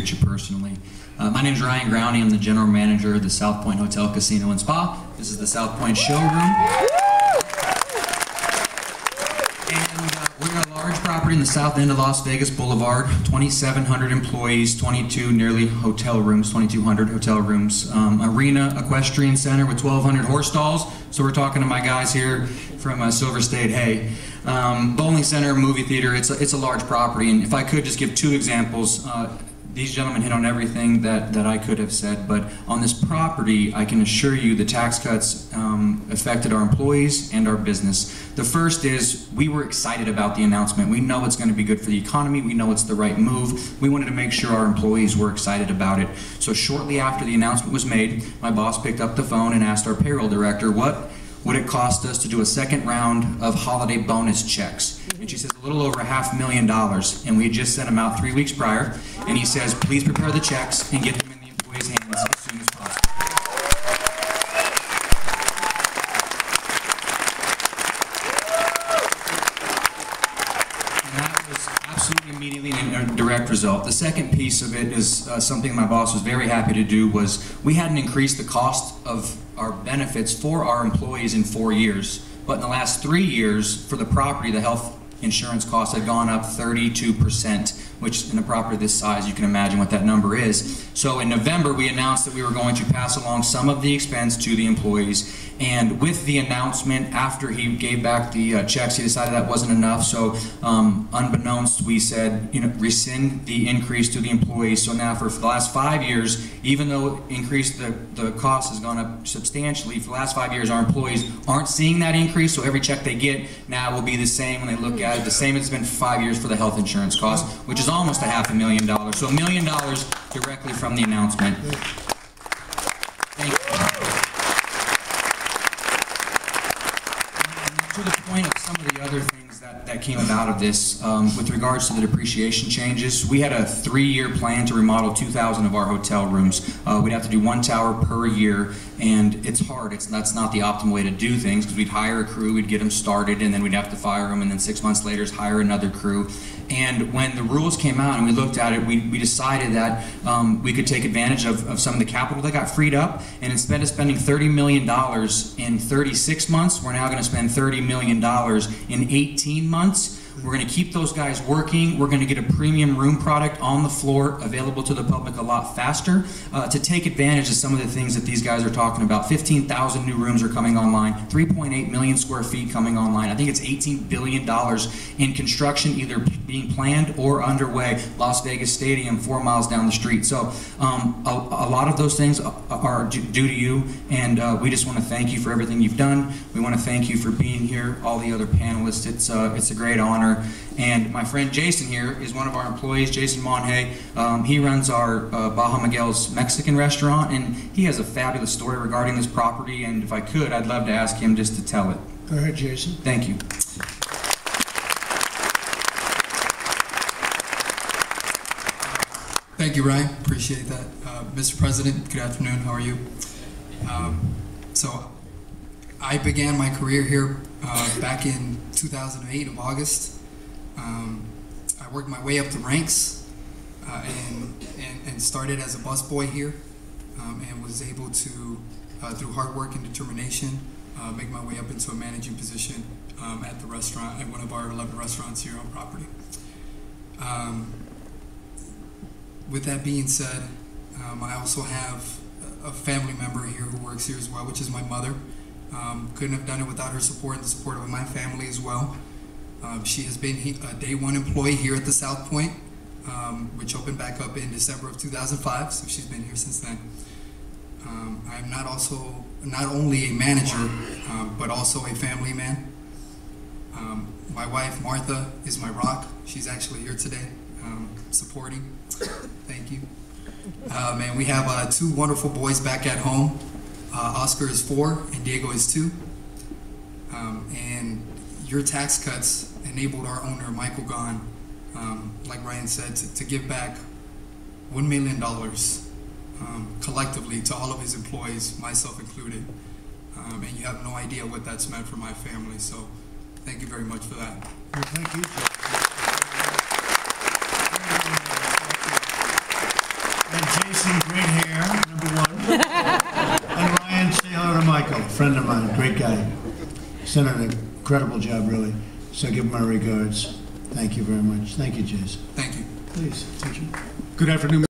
you personally. My name is Ryan Growney. I'm the general manager of the South Point Hotel, Casino, and Spa. This is the South Point showroom. And we're in a large property in the south end of Las Vegas Boulevard. 2,700 employees, 22 hotel rooms, 2,200 hotel rooms. Arena, equestrian center with 1,200 horse stalls. So we're talking to my guys here from Silver State. Hey, bowling center, movie theater. It's a large property. And if I could just give two examples. These gentlemen hit on everything that I could have said, but on this property, I can assure you the tax cuts affected our employees and our business. The first is we were excited about the announcement. We know it's going to be good for the economy. We know it's the right move. We wanted to make sure our employees were excited about it. So shortly after the announcement was made, my boss picked up the phone and asked our payroll director, what would it cost us to do a second round of holiday bonus checks? And she says, a little over $500,000. And we had just sent them out 3 weeks prior. And he says, please prepare the checks and get them in the employees' hands as soon as possible. And that was absolutely immediately a direct result. The second piece of it is something my boss was very happy to do was we hadn't increased the cost of our benefits for our employees in 4 years. But in the last 3 years, for the property, the health insurance costs had gone up 32%, which in a property this size, you can imagine what that number is. So in November, we announced that we were going to pass along some of the expense to the employees. And with the announcement, after he gave back the checks, he decided that wasn't enough. So unbeknownst, we said, rescind the increase to the employees. So now for the last 5 years, even though the cost has gone up substantially, for the last 5 years, our employees aren't seeing that increase. So every check they get now will be the same when they look at it. The same it's been for 5 years for the health insurance cost, which is almost $500,000. So $1 million directly from the announcement. Thank you. To the point of some of the other things that came out of this, with regards to the depreciation changes, we had a 3-year plan to remodel 2,000 of our hotel rooms. We'd have to do 1 tower per year, and it's hard. That's not the optimal way to do things, because we'd hire a crew, we'd get them started, and then we'd have to fire them, and then 6 months later hire another crew. And when the rules came out and we looked at it, we decided that we could take advantage of some of the capital that got freed up, and instead of spending $30 million in 36 months, we're now going to spend $30 million in 18 months. We're going to keep those guys working. We're going to get a premium room product on the floor available to the public a lot faster to take advantage of some of the things that these guys are talking about. 15,000 new rooms are coming online, 3.8 million square feet coming online. I think it's $18 billion in construction either being planned or underway. Las Vegas Stadium, 4 miles down the street. So a lot of those things are due to you, and we just want to thank you for everything you've done. We want to thank you for being here, all the other panelists. It's a great honor. And my friend Jason here is one of our employees, Jason Monhay. He runs our Baja Miguel's Mexican restaurant, and he has a fabulous story regarding this property, and if I could, I'd love to ask him just to tell it. Go ahead, Jason. Thank you. Thank you, Ryan. Appreciate that. Mr. President, good afternoon. How are you? So I began my career here back in 2008 of August. I worked my way up the ranks and started as a busboy here, and was able to, through hard work and determination, make my way up into a managing position at the restaurant, at one of our 11 restaurants here on property. With that being said, I also have a family member here who works here as well, which is my mother. Couldn't have done it without her support and the support of my family as well. She has been a day one employee here at the South Point, which opened back up in December of 2005, so she's been here since then. I'm not only a manager, but also a family man. My wife, Martha, is my rock. She's actually here today, supporting. Thank you. And we have 2 wonderful boys back at home. Oscar is 4 and Diego is 2. And your tax cuts enabled our owner, Michael Gahn, like Ryan said, to give back $1 million collectively to all of his employees, myself included. And you have no idea what that's meant for my family. So thank you very much for that. Well, thank you, Jeff. Jason, great hair, number one. And Ryan, say hello to Michael, a friend of mine, great guy. He's done an incredible job, really. So give him my regards. Thank you very much. Thank you, Jason. Thank you. Please, teacher. Good afternoon.